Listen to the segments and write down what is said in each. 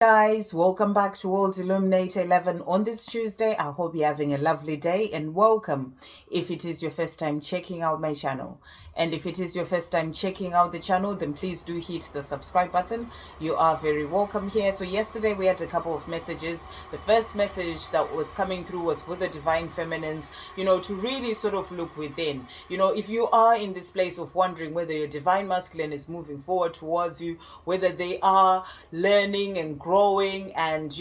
Guys, welcome back to World Illuminator 11 on this Tuesday. I hope you're having a lovely day and welcome if it is your first time checking out my channel. And if it is your first time checking out the channel, then please do hit the subscribe button. You are very welcome here. So yesterday we had a couple of messages. The first message that was coming through was for the divine feminines, to really sort of look within. If you are in this place of wondering whether your divine masculine is moving forward towards you, whether they are learning and growing and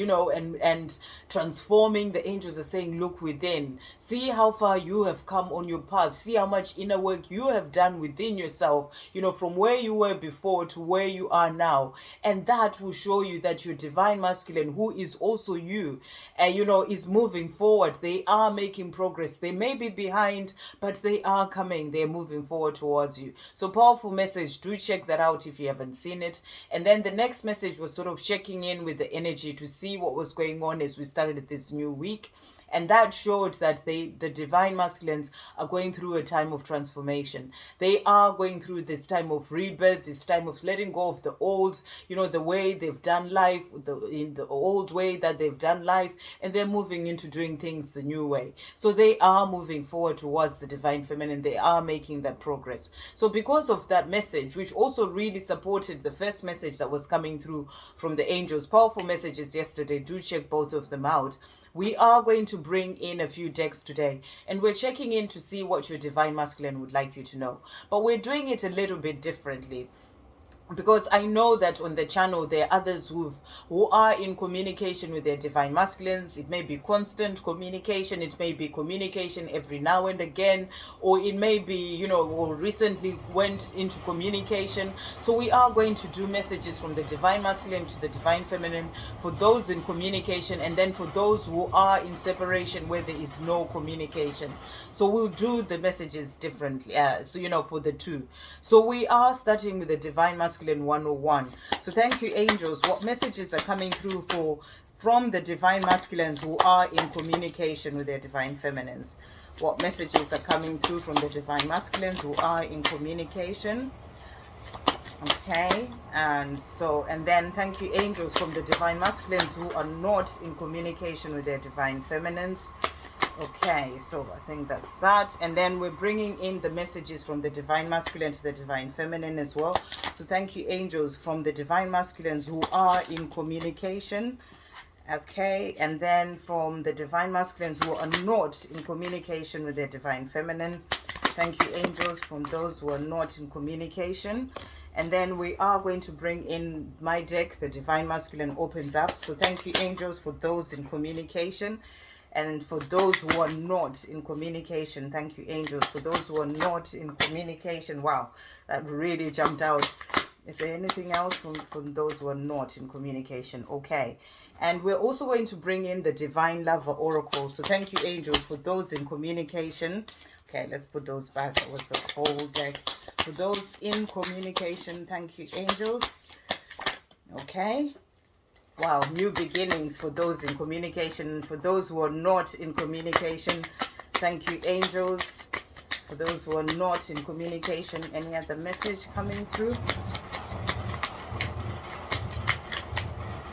and transforming, the angels are saying look within, see how far you have come on your path, see how much inner work you have done within yourself, from where you were before to where you are now. And that will show you that your divine masculine, who is also you, is moving forward. They are making progress. They may be behind, but they are coming. They're moving forward towards you. So powerful message. Do check that out if you haven't seen it. And then the next message was sort of checking in with the energy to see what was going on as we started this new week. And that showed that the divine masculines are going through a time of transformation. They are going through this time of rebirth, this time of letting go of the old, the way they've done life, in the old way that they've done life, and they're moving into doing things the new way. So they are moving forward towards the divine feminine. They are making that progress. So because of that message, which also really supported the first message that was coming through from the angels, powerful messages yesterday, do check both of them out. We are going to bring in a few decks today, and we're checking in to see what your divine masculine would like you to know. But we're doing it a little bit differently, because I know that on the channel there are others who are in communication with their divine masculines. It may be constant communication, it may be communication every now and again, or it may be, or recently went into communication. So we are going to do messages from the divine masculine to the divine feminine for those in communication, and then for those who are in separation where there is no communication. So we'll do the messages differently, for the two. So we are starting with the divine masculine 101. So thank you, angels. What messages are coming through from the divine masculines who are in communication with their divine feminines? What messages are coming through from the divine masculines who are in communication? Okay, and then thank you, angels, from the divine masculines who are not in communication with their divine feminines. Okay, so I think that's that. And then we're bringing in the messages from the divine masculine to the divine feminine as well. So thank you, angels, from the divine masculines who are in communication. Okay, and then from the divine masculines who are not in communication with their divine feminine. Thank you, angels, from those who are not in communication. And then we are going to bring in my deck, the divine masculine opens up. So thank you, angels, for those in communication. And for those who are not in communication, thank you, angels, for those who are not in communication. Wow, that really jumped out. Is there anything else from those who are not in communication? Okay. And we're also going to bring in the divine lover oracle. So thank you, angels, for those in communication. Okay, let's put those back. That was a whole deck. For those in communication, thank you, angels. Okay. Wow, new beginnings for those in communication. For those who are not in communication, thank you, angels. For those who are not in communication, any other message coming through?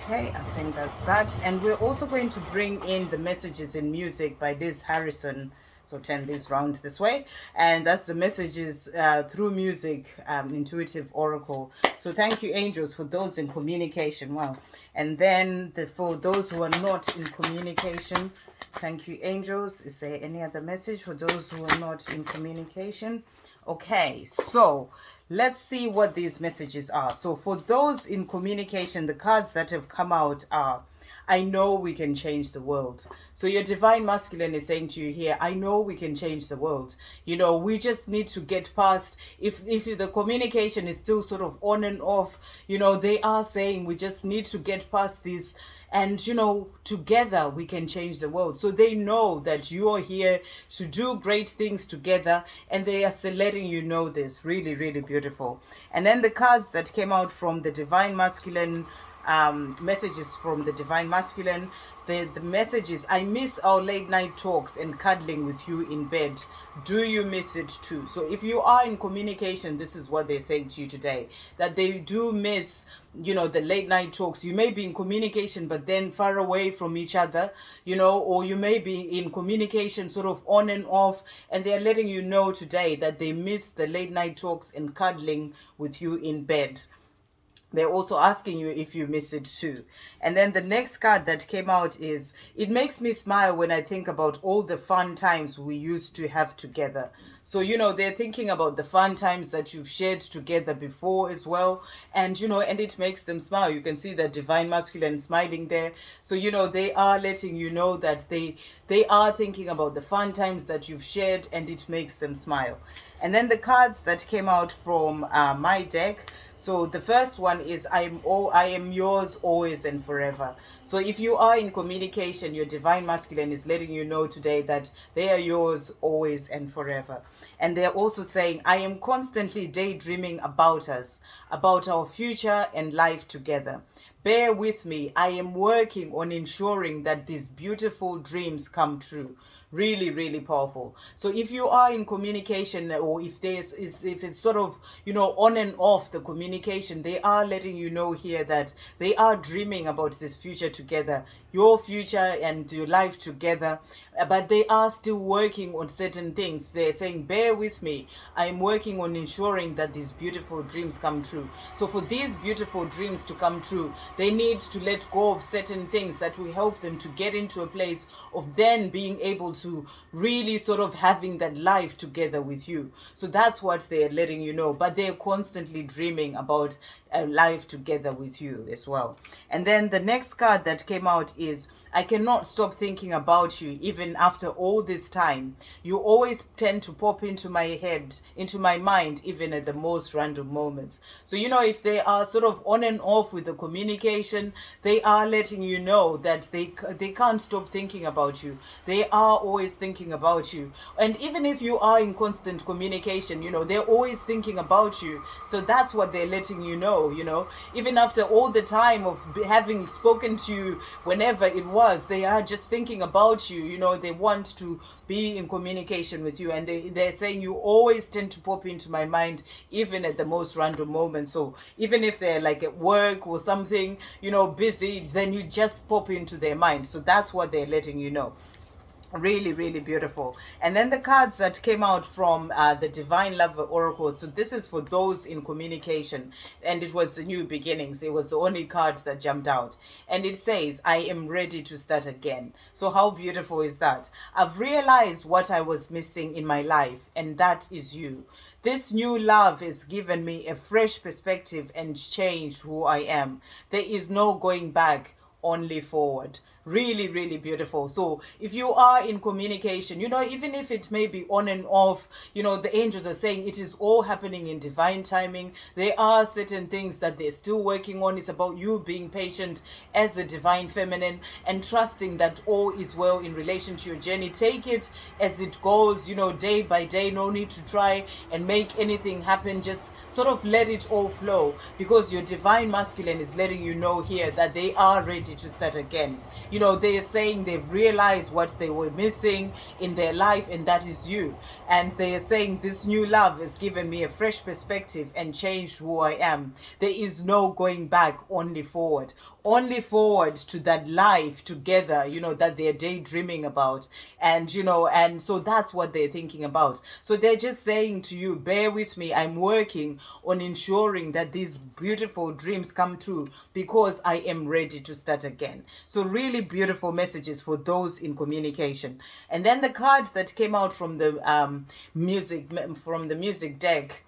Okay, I think that's that. And we're also going to bring in the messages in music by Liz Harrison. So turn this round this way. And that's the messages through music, intuitive oracle. So thank you, angels, for those in communication. Wow. And then for those who are not in communication, thank you, angels. Is there any other message for those who are not in communication? Okay, so let's see what these messages are. So for those in communication, the cards that have come out are, I know we can change the world. So your divine masculine is saying to you here, I know we can change the world. We just need to get past, if the communication is still sort of on and off, they are saying we just need to get past this. And, together we can change the world. So they know that you are here to do great things together. And they are letting you know this. Really, really beautiful. And then the cards that came out from the divine masculine messages from the divine masculine. The message is, I miss our late night talks and cuddling with you in bed. Do you miss it too? So if you are in communication, this is what they're saying to you today, that they do miss, the late night talks. You may be in communication but then far away from each other, or you may be in communication sort of on and off, and they're letting you know today that they miss the late night talks and cuddling with you in bed. They're also asking you if you miss it too. And then the next card that came out is, it makes me smile when I think about all the fun times we used to have together. So, they're thinking about the fun times that you've shared together before as well. And, and it makes them smile. You can see the divine masculine smiling there. So, they are letting you know that they are thinking about the fun times that you've shared, and it makes them smile. And then the cards that came out from my deck. So the first one is, I am yours always and forever. So if you are in communication, your divine masculine is letting you know today that they are yours always and forever. And they're also saying, I am constantly daydreaming about us, about our future and life together. Bear with me. I am working on ensuring that these beautiful dreams come true. Really, really powerful. So if you are in communication, or if it's sort of, on and off the communication, they are letting you know here that they are dreaming about this future together, your future and your life together, but they are still working on certain things. They're saying, bear with me. I'm working on ensuring that these beautiful dreams come true. So for these beautiful dreams to come true, they need to let go of certain things that will help them to get into a place of then being able to really sort of having that life together with you. So that's what they're letting you know, but they're constantly dreaming about a life together with you as well. And then the next card that came out is, I cannot stop thinking about you even after all this time. You always tend to pop into my head, into my mind, even at the most random moments. So, if they are sort of on and off with the communication, they are letting you know that they can't stop thinking about you. They are always thinking about you. And even if you are in constant communication, they're always thinking about you. So that's what they're letting you know, even after all the time of having spoken to you, whenever it was, they are just thinking about you. They want to be in communication with you, and they're saying you always tend to pop into my mind even at the most random moments. So even if they're like at work or something, busy, then you just pop into their mind. So that's what they're letting you know. Really, really beautiful. And then the cards that came out from the Divine Love Oracle. So this is for those in communication, and it was the new beginnings. It was the only card that jumped out, and it says, I am ready to start again. So how beautiful is that? I've realized what I was missing in my life, and that is you. This new love has given me a fresh perspective and changed who I am. There is no going back, only forward. Really, really beautiful. So if you are in communication, even if it may be on and off, the angels are saying it is all happening in divine timing. There are certain things that they're still working on. It's about you being patient as a divine feminine and trusting that all is well in relation to your journey. Take it as it goes, day by day. No need to try and make anything happen. Just sort of let it all flow, because your divine masculine is letting you know here that they are ready to start again. They are saying they've realized what they were missing in their life, and that is you. And they are saying this new love has given me a fresh perspective and changed who I am. There is no going back, only forward. Only forward to that life together, that they're daydreaming about. And, and so that's what they're thinking about. So they're just saying to you, bear with me. I'm working on ensuring that these beautiful dreams come true, because I am ready to start again. So really beautiful messages for those in communication. And then the cards that came out from the music deck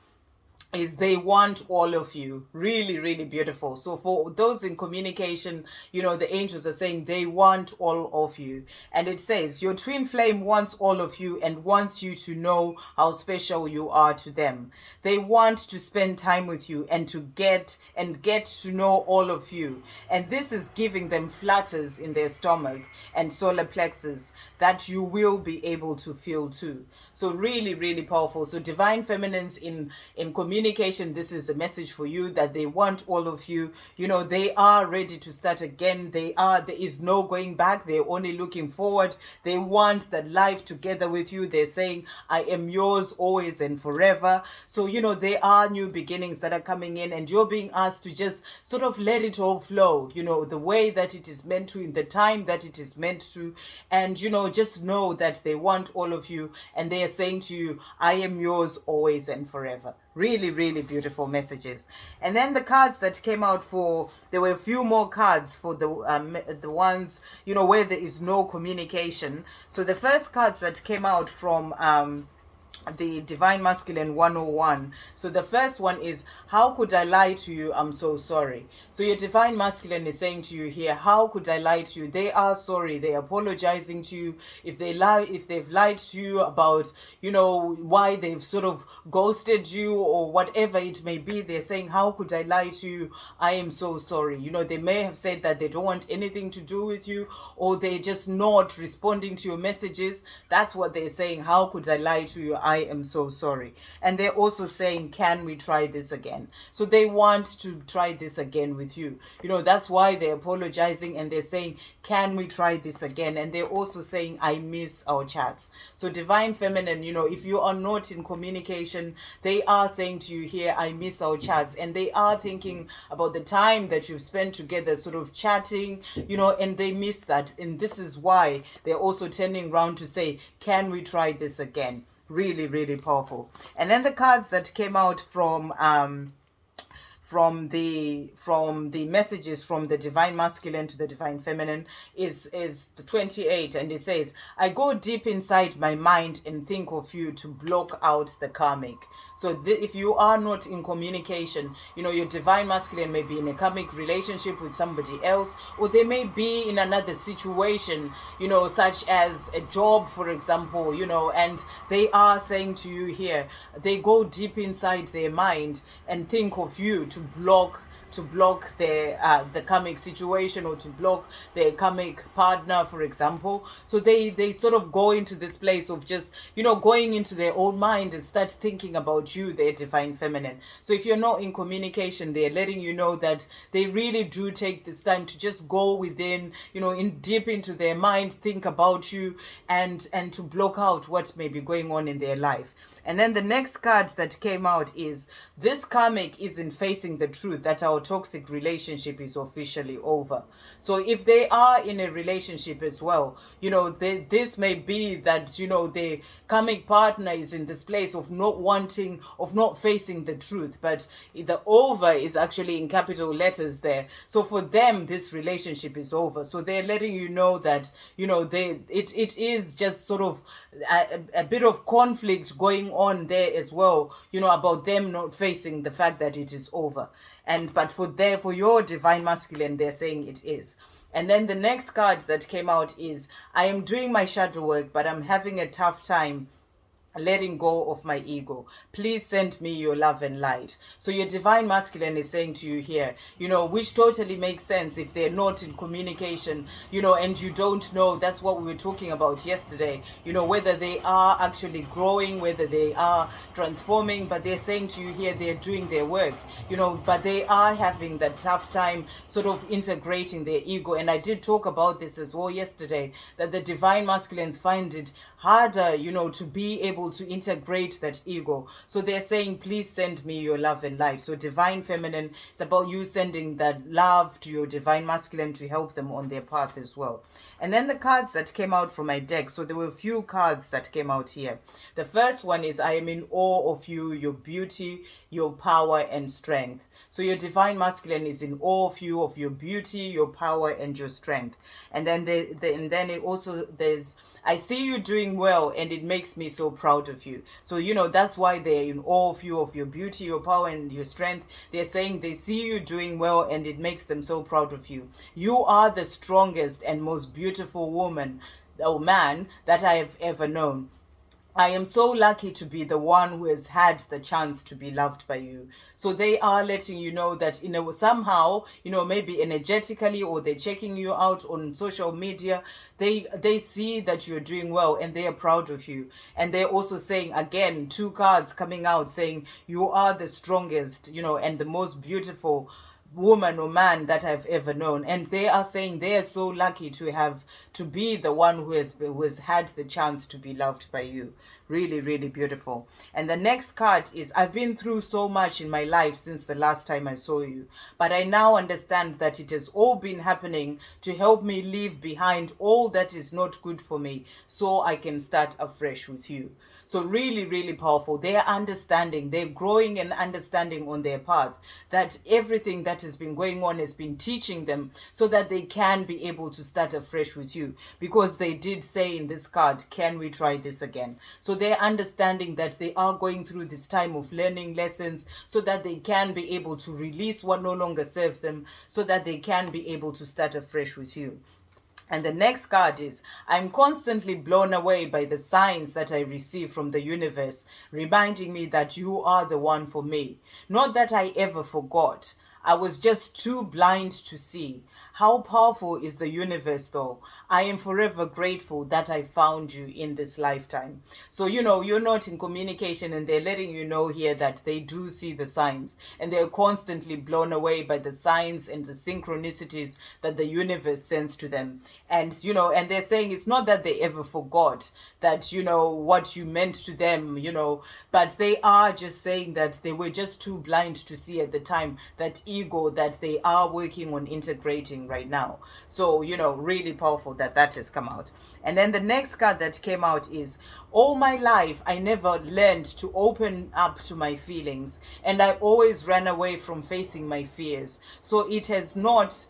is, they want all of you. Really, really beautiful. So for those in communication, the angels are saying they want all of you. And it says, your twin flame wants all of you and wants you to know how special you are to them. They want to spend time with you and to get to know all of you. And this is giving them flutters in their stomach and solar plexus that you will be able to feel too. So really, really powerful. So divine feminines in communication, communication, this is a message for you that they want all of you. They are ready to start again. There is no going back. They're only looking forward. They want that life together with you. They're saying, I am yours always and forever. So, there are new beginnings that are coming in, and you're being asked to just sort of let it all flow, the way that it is meant to, in the time that it is meant to. And, just know that they want all of you, and they are saying to you, I am yours always and forever. Really, really beautiful messages. And then the cards that came out there were a few more cards for the ones, where there is no communication. So the first cards that came out from the Divine Masculine 101. So the first one is, how could I lie to you? I'm so sorry. So your Divine Masculine is saying to you here, how could I lie to you? They are sorry. They're apologizing to you if they've lied to you about, why they've sort of ghosted you or whatever it may be. They're saying, how could I lie to you? I am so sorry. They may have said that they don't want anything to do with you, or they're just not responding to your messages. That's what they're saying. How could I lie to you? I am so sorry. And they're also saying, can we try this again? So they want to try this again with you. That's why they're apologizing, and they're saying, can we try this again? And they're also saying, I miss our chats. So Divine Feminine, if you are not in communication, they are saying to you here, I miss our chats. And they are thinking about the time that you've spent together sort of chatting, and they miss that. And this is why they're also turning around to say, can we try this again? Really, really powerful. And then the cards that came out from the messages from the Divine Masculine to the Divine Feminine is the 28, and it says, I go deep inside my mind and think of you to block out the karmic. So if you are not in communication, your Divine Masculine may be in a karmic relationship with somebody else, or they may be in another situation, such as a job, for example, and they are saying to you here, they go deep inside their mind and think of you to block the karmic situation, or to block their karmic partner, for example. So they sort of go into this place of just going into their own mind and start thinking about you, their Divine Feminine. So if you're not in communication, they're letting you know that they really do take this time to just go within, in deep into their mind, think about you, and to block out what may be going on in their life. And then the next card that came out is, this karmic isn't facing the truth that our toxic relationship is officially over. So if they are in a relationship as well, this may be that, the karmic partner is in this place of not facing the truth, but the over is actually in capital letters there. So for them, this relationship is over. So they're letting you know that, it is just sort of a bit of conflict going on there as well, about them not facing the fact that it is over. But for your Divine Masculine, they're saying it is. And then the next card that came out is, I am doing my shadow work, but I'm having a tough time letting go of my ego. Please send me your love and light. So your Divine Masculine is saying to you here, which totally makes sense if they're not in communication, and you don't know. That's what we were talking about yesterday, whether they are actually growing, whether they are transforming. But they're saying to you here, they're doing their work, but they are having that tough time sort of integrating their ego. And I did talk about this as well yesterday, that the Divine Masculines find it harder, to be able to integrate that ego. So they're saying, please send me your love and light. So Divine Feminine, it's about you sending that love to your Divine Masculine to help them on their path as well. And then the cards that came out from my deck, so there were a few cards that came out here. The first one is, I am in awe of you, your beauty, your power and strength. So your Divine Masculine is in awe of you, of your beauty, your power and your strength. And then there's, I see you doing well, and it makes me so proud of you. So, that's why they're in awe of you, of your beauty, your power, and your strength. They're saying they see you doing well, and it makes them so proud of you. You are the strongest and most beautiful woman or man that I have ever known. I am so lucky to be the one who has had the chance to be loved by you. So they are letting you know that, somehow, maybe energetically, or they're checking you out on social media. They see that you're doing well and they are proud of you. And they're also saying, again, two cards coming out saying you are the strongest, and the most beautiful woman or man that I've ever known. And they are saying they are so lucky to be the one who has had the chance to be loved by you. Really, really beautiful. And the next card is, I've been through so much in my life since the last time I saw you, but I now understand that it has all been happening to help me leave behind all that is not good for me so I can start afresh with you. So really, really powerful. They're understanding, they're growing and understanding on their path, that everything that has been going on has been teaching them so that they can be able to start afresh with you. Because they did say in this card, can we try this again? So they're understanding that they are going through this time of learning lessons so that they can be able to release what no longer serves them, so that they can be able to start afresh with you. And the next card is, I'm constantly blown away by the signs that I receive from the universe, reminding me that you are the one for me. Not that I ever forgot. I was just too blind to see. How powerful is the universe, though? I am forever grateful that I found you in this lifetime. So, you're not in communication, and they're letting you know here that they do see the signs, and they're constantly blown away by the signs and the synchronicities that the universe sends to them. And, and they're saying it's not that they ever forgot that, what you meant to them, but they are just saying that they were just too blind to see at the time that ego that they are working on integrating right now. So, really powerful that has come out. And then the next card that came out is, all my life I never learned to open up to my feelings, and I always ran away from facing my fears. So it has not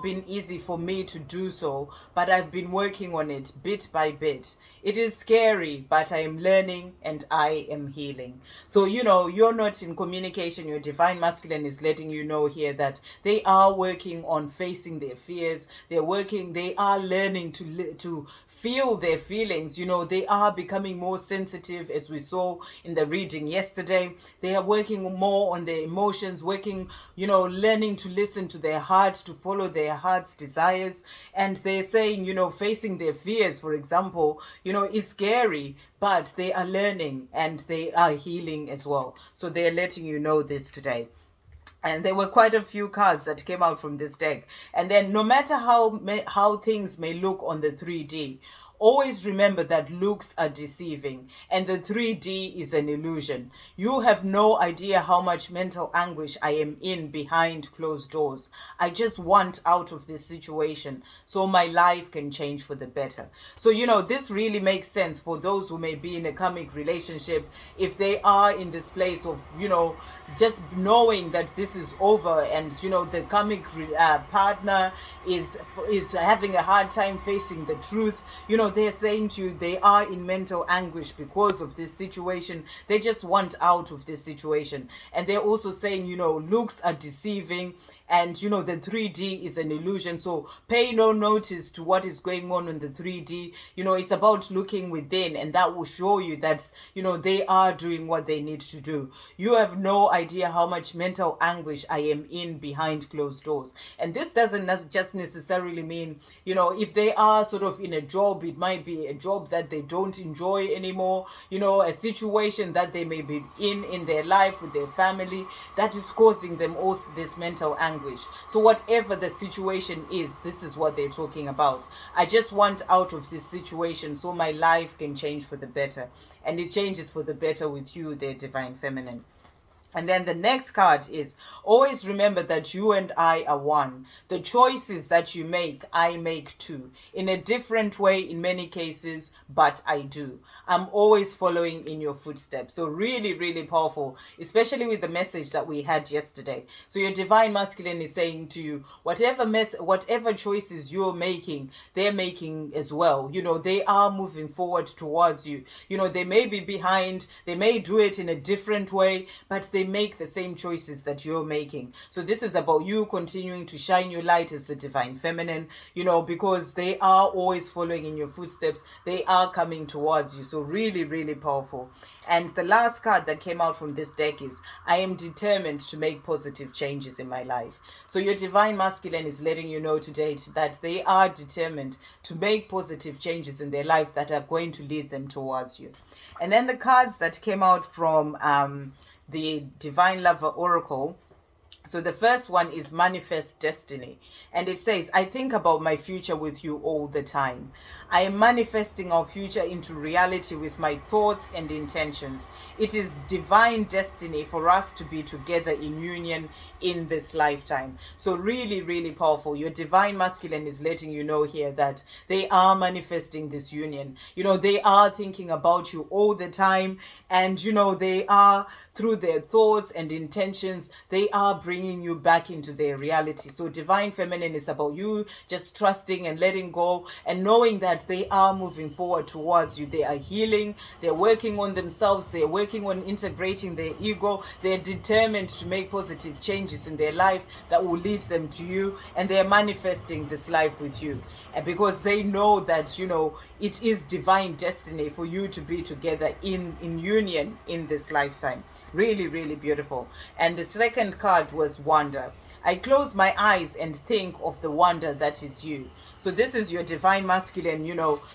been easy for me to do so, but I've been working on it bit by bit. It is scary, but I am learning and I am healing. So, you're not in communication. Your divine masculine is letting you know here that they are working on facing their fears. They are learning to feel their feelings. They are becoming more sensitive, as we saw in the reading yesterday. They are working more on their emotions, learning to listen to their heart, to follow their heart's desires. And they're saying, facing their fears, for example, is scary, but they are learning and they are healing as well. So they're letting you know this today. And there were quite a few cards that came out from this deck. And then, no matter how things may look on the 3D, always remember that looks are deceiving and the 3D is an illusion. You have no idea how much mental anguish I am in behind closed doors. I just want out of this situation so my life can change for the better. So, this really makes sense for those who may be in a karmic relationship. If they are in this place of, just knowing that this is over, and, the karmic partner is having a hard time facing the truth, they're saying to you they are in mental anguish because of this situation. They just want out of this situation. And they're also saying, looks are deceiving, and the 3D is an illusion. So pay no notice to what is going on in the 3D. It's about looking within, and that will show you that they are doing what they need to do. You have no idea how much mental anguish I am in behind closed doors. And this doesn't just necessarily mean, if they are sort of in a job, it might be a job that they don't enjoy anymore, a situation that they may be in their life with their family that is causing them also this mental anguish. So whatever the situation is, this is what they're talking about. I just want out of this situation so my life can change for the better. And it changes for the better with you, their divine feminine. And then the next card is, always remember that you and I are one. The choices that you make, I make too. In a different way in many cases, but I do. I'm always following in your footsteps. So really, really powerful, especially with the message that we had yesterday. So your divine masculine is saying to you, whatever choices you're making, they're making as well. They are moving forward towards you. They may be behind, they may do it in a different way, but they they make the same choices that you're making. So this is about you continuing to shine your light as the divine feminine, because they are always following in your footsteps. They are coming towards you. So really, really powerful. And the last card that came out from this deck is, I am determined to make positive changes in my life. So your divine masculine is letting you know today that they are determined to make positive changes in their life that are going to lead them towards you. And then the cards that came out from the Divine Lover Oracle. So the first one is Manifest Destiny. And it says, I think about my future with you all the time. I am manifesting our future into reality with my thoughts and intentions. It is divine destiny for us to be together in union in this lifetime. So really, really powerful. Your divine masculine is letting you know here that they are manifesting this union. They are thinking about you all the time. And, they are, through their thoughts and intentions, they are bringing you back into their reality. So divine feminine is about you just trusting and letting go and knowing that they are moving forward towards you. They are healing. They're working on themselves. They're working on integrating their ego. They're determined to make positive changes in their life that will lead them to you, and they're manifesting this life with you. And because they know that, it is divine destiny for you to be together in union in this lifetime. Really, really beautiful. And the second card was Wonder. I close my eyes and think of the wonder that is you. So this is your divine masculine,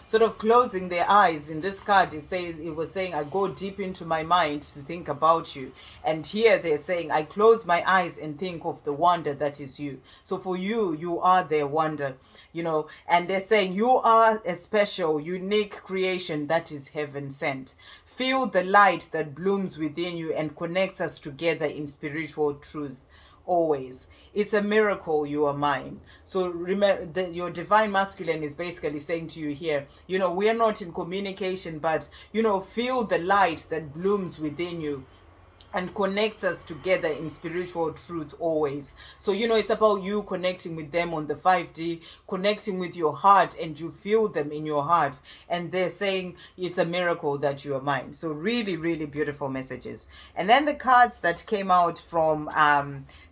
sort of closing their eyes. In this card, it was saying, I go deep into my mind to think about you. And here they're saying, I close my eyes and think of the wonder that is you. So for you, you are their wonder, and they're saying you are a special, unique creation that is heaven sent. Feel the light that blooms within you and connects us together in spiritual truth. Always. It's a miracle you are mine. So remember that your divine masculine is basically saying to you here, we are not in communication, but, feel the light that blooms within you and connects us together in spiritual truth always. So, it's about you connecting with them on the 5D, connecting with your heart, and you feel them in your heart. And they're saying it's a miracle that you are mine. So really, really beautiful messages. And then the cards that came out from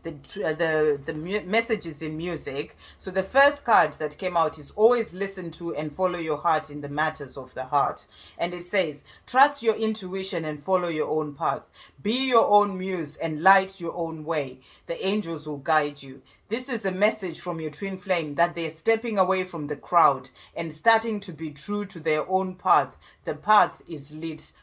the messages in music. So the first card that came out is always listen to and follow your heart in the matters of the heart. And it says, trust your intuition and follow your own path. Be your own muse and light your own way. The angels will guide you. This is a message from your twin flame that they're stepping away from the crowd and starting to be true to their own path. The path is lit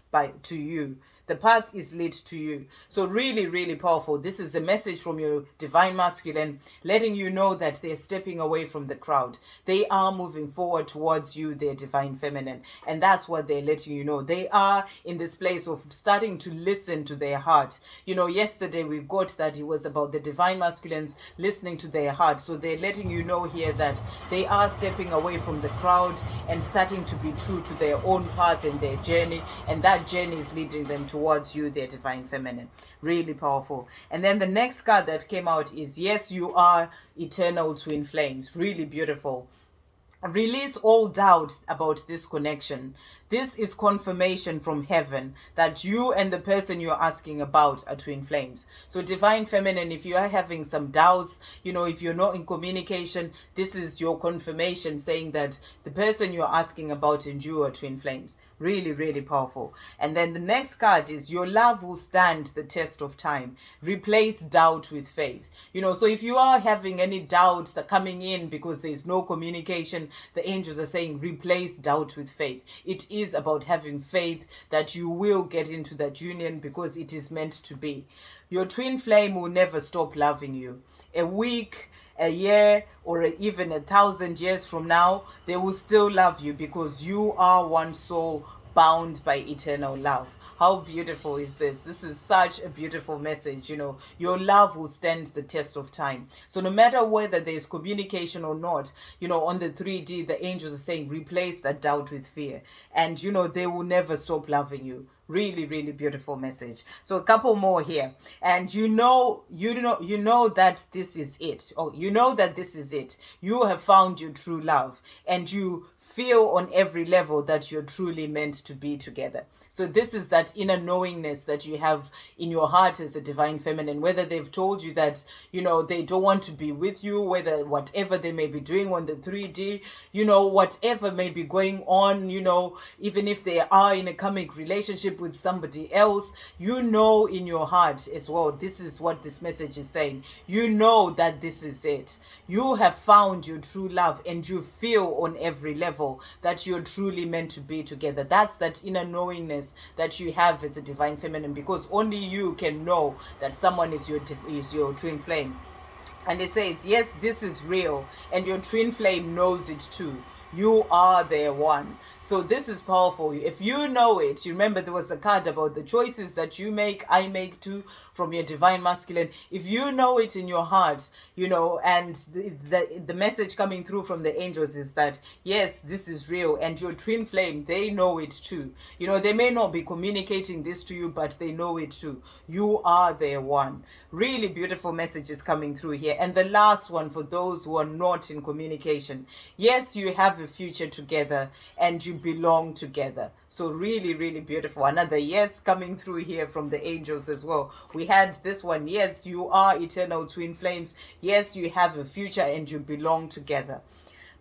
to you. The path is lit to you. So really, really powerful. This is a message from your divine masculine, letting you know that they're stepping away from the crowd. They are moving forward towards you, their divine feminine. And that's what they're letting you know. They are in this place of starting to listen to their heart. Yesterday we got that it was about the divine masculines listening to their heart. So they're letting you know here that they are stepping away from the crowd and starting to be true to their own path and their journey. And that journey is leading them towards you, their divine feminine. Really powerful. And then the next card that came out is, yes, you are eternal twin flames. Really beautiful. Release all doubt about this connection. This is confirmation from heaven that you and the person you're asking about are twin flames. So divine feminine, if you are having some doubts, if you're not in communication, this is your confirmation saying that the person you're asking about and you are twin flames. Really, really powerful. And then the next card is, your love will stand the test of time. Replace doubt with faith. So if you are having any doubts that coming in because there's no communication, the angels are saying replace doubt with faith. It is about having faith that you will get into that union because it is meant to be. Your twin flame will never stop loving you. A week, a year, or even 1,000 years from now, they will still love you because you are one soul bound by eternal love. How beautiful is this? This is such a beautiful message. Your love will stand the test of time. So no matter whether there's communication or not, on the 3D, the angels are saying replace that doubt with fear. And, they will never stop loving you. Really, really beautiful message. So a couple more here. And you know that this is it. Oh, you know that this is it. You have found your true love, and you feel on every level that you're truly meant to be together. So this is that inner knowingness that you have in your heart as a divine feminine, whether they've told you that, they don't want to be with you, whether whatever they may be doing on the 3D, whatever may be going on, even if they are in a karmic relationship with somebody else, in your heart as well, this is what this message is saying. You know that this is it. You have found your true love, and you feel on every level that you're truly meant to be together. That's that inner knowingness that you have as a divine feminine, because only you can know that someone is your twin flame. And it says, yes, this is real, and your twin flame knows it too. You are their one. So this is powerful. If you know it, you remember there was a card about the choices that you make, I make too, from your divine masculine. If you know it in your heart, and the message coming through from the angels is that, yes, this is real, and your twin flame, they know it too. They may not be communicating this to you, but they know it too. You are their one. Really beautiful messages coming through here. And the last one, for those who are not in communication, yes, you have a future together, and you belong together. So really, really beautiful. Another yes coming through here from the angels as well. We had this one, yes, you are eternal twin flames. Yes, you have a future, and you belong together.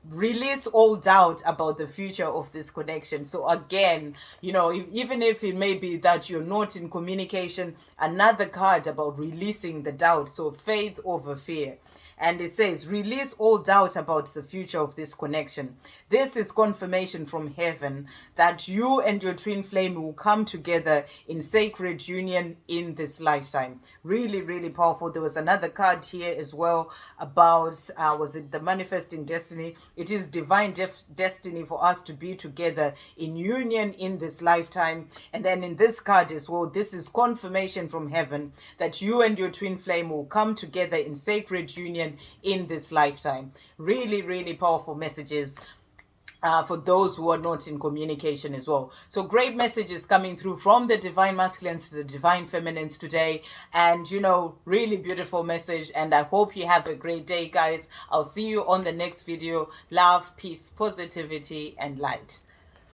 Release all doubt about the future of this connection. So again, even if it may be that you're not in communication, another card about releasing the doubt. So faith over fear. And it says, release all doubt about the future of this connection. This is confirmation from heaven that you and your twin flame will come together in sacred union in this lifetime. Really, really powerful. There was another card here as well about, was it the manifesting destiny? It is divine destiny for us to be together in union in this lifetime. And then in this card as well, this is confirmation from heaven that you and your twin flame will come together in sacred union in this lifetime. Really, really powerful messages for those who are not in communication as well. So great messages coming through from the divine masculines to the divine feminines today. And, really beautiful message. And I hope you have a great day, guys. I'll see you on the next video. Love, peace, positivity, and light.